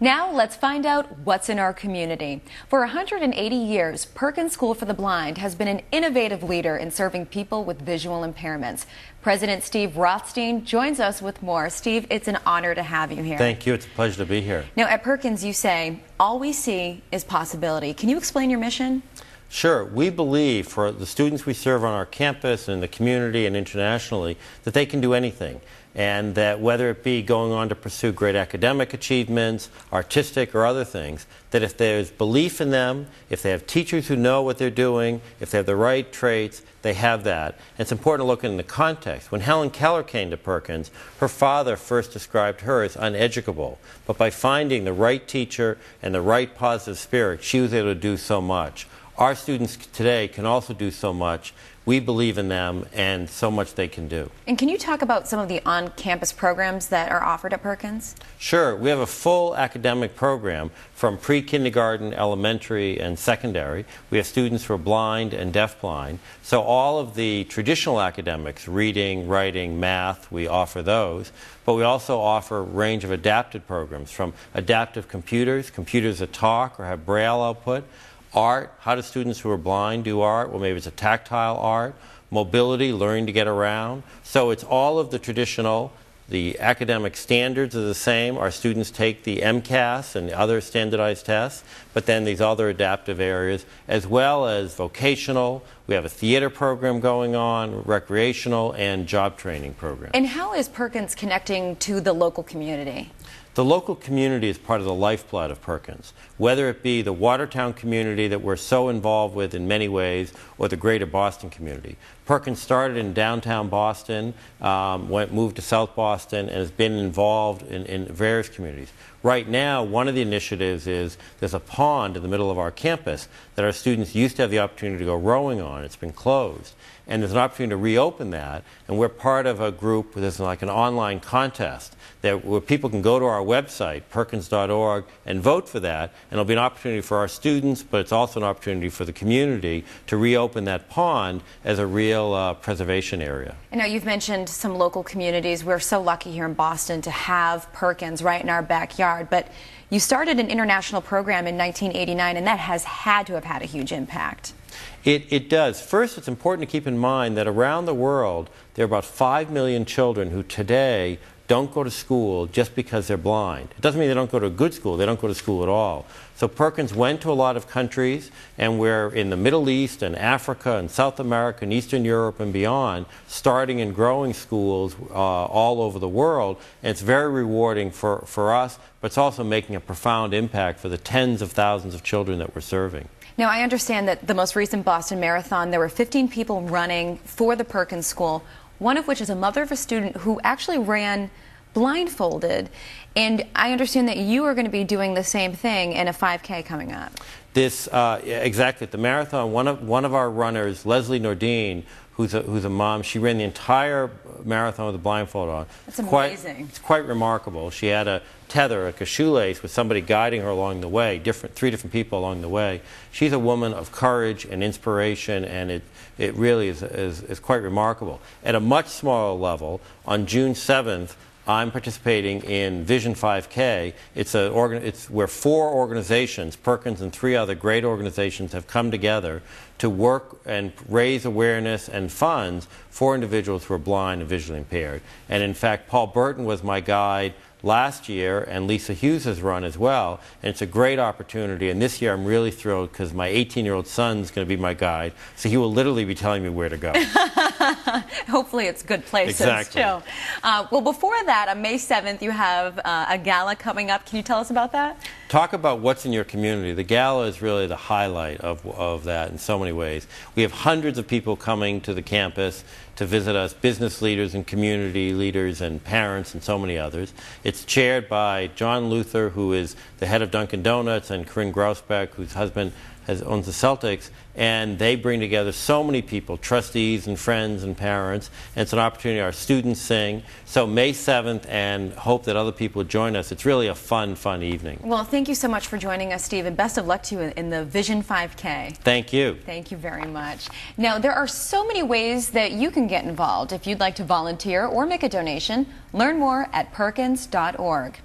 Now let's find out what's in our community. For 180 years, Perkins School for the Blind has been an innovative leader in serving people with visual impairments. President Steve Rothstein joins us with more. Steve, it's an honor to have you here. Thank you. It's a pleasure to be here. Now at Perkins, you say, all we see is possibility. Can you explain your mission? Sure. We believe for the students we serve on our campus and the community and internationally that they can do anything, and that whether it be going on to pursue great academic achievements, artistic or other things, that if there's belief in them, if they have teachers who know what they're doing, if they have the right traits, they have that. And it's important to look in the context. When Helen Keller came to Perkins, her father first described her as uneducable, but by finding the right teacher and the right positive spirit, she was able to do so much. Our students today can also do so much. We believe in them and so much they can do. And can you talk about some of the on-campus programs that are offered at Perkins? Sure. We have a full academic program from pre-kindergarten, elementary, and secondary. We have students who are blind and deafblind. So all of the traditional academics, reading, writing, math, we offer those. But we also offer a range of adapted programs, from adaptive computers, computers that talk or have braille output, art, how do students who are blind do art? Well, maybe it's a tactile art. Mobility, learning to get around. So it's all of the traditional. The academic standards are the same. Our students take the MCAS and other standardized tests, but then these other adaptive areas, as well as vocational. We have a theater program going on, recreational, and job training program. And how is Perkins connecting to the local community? The local community is part of the lifeblood of Perkins, whether it be the Watertown community that we're so involved with in many ways, or the greater Boston community. Perkins started in downtown Boston, moved to South Boston, and has been involved in various communities. Right now, one of the initiatives is there's a pond in the middle of our campus that our students used to have the opportunity to go rowing on. It's been closed. And there's an opportunity to reopen that, and we're part of a group, there's like an online contest where people can go to our website, perkins.org, and vote for that, and it'll be an opportunity for our students, but it's also an opportunity for the community to reopen that pond as a real preservation area. I know you've mentioned some local communities. We're so lucky here in Boston to have Perkins right in our backyard, but you started an international program in 1989, and that has had to have had a huge impact. It does. First, it's important to keep in mind that around the world, there are about 5 million children who today don't go to school just because they're blind. It doesn't mean they don't go to a good school. They don't go to school at all. So Perkins went to a lot of countries, and we're in the Middle East and Africa and South America and Eastern Europe and beyond, starting and growing schools all over the world. And it's very rewarding for us, but it's also making a profound impact for the tens of thousands of children that we're serving. Now, I understand that the most recent Boston Marathon, there were 15 people running for the Perkins School, one of which is a mother of a student who actually ran blindfolded. And I understand that you are going to be doing the same thing in a 5K coming up. Exactly. At the marathon, one of our runners, Leslie Nordine, who's a mom, she ran the entire marathon with a blindfold on. That's amazing. It's quite remarkable. She had a tether, like a shoelace, with somebody guiding her along the way, three different people along the way. She's a woman of courage and inspiration, and it really is quite remarkable. At a much smaller level, on June 7th, I'm participating in Vision 5K. It's where 4 organizations, Perkins and 3 other great organizations, have come together to work and raise awareness and funds for individuals who are blind and visually impaired. And in fact, Paul Burton was my guide last year, and Lisa Hughes has run as well, and it's a great opportunity. And this year I'm really thrilled because my 18-year-old son's going to be my guide, so he will literally be telling me where to go. Hopefully it's good places, exactly. too. Well, before that, on May 7th, you have a gala coming up. Can you tell us about that? Talk about what's in your community. The gala is really the highlight of that in so many ways. We have hundreds of people coming to the campus to visit us, business leaders and community leaders and parents and so many others. It's chaired by John Luther, who is the head of Dunkin' Donuts, and Corinne Grausbeck, whose husband owns the Celtics, and they bring together so many people, trustees and friends and parents, and it's an opportunity. Our students sing. So May 7th, and hope that other people would join us. It's really a fun evening. Well, thank you so much for joining us, Steve, and best of luck to you in the Vision 5K. Thank you. Thank you very much. Now, there are so many ways that you can get involved. If you'd like to volunteer or make a donation, learn more at perkins.org.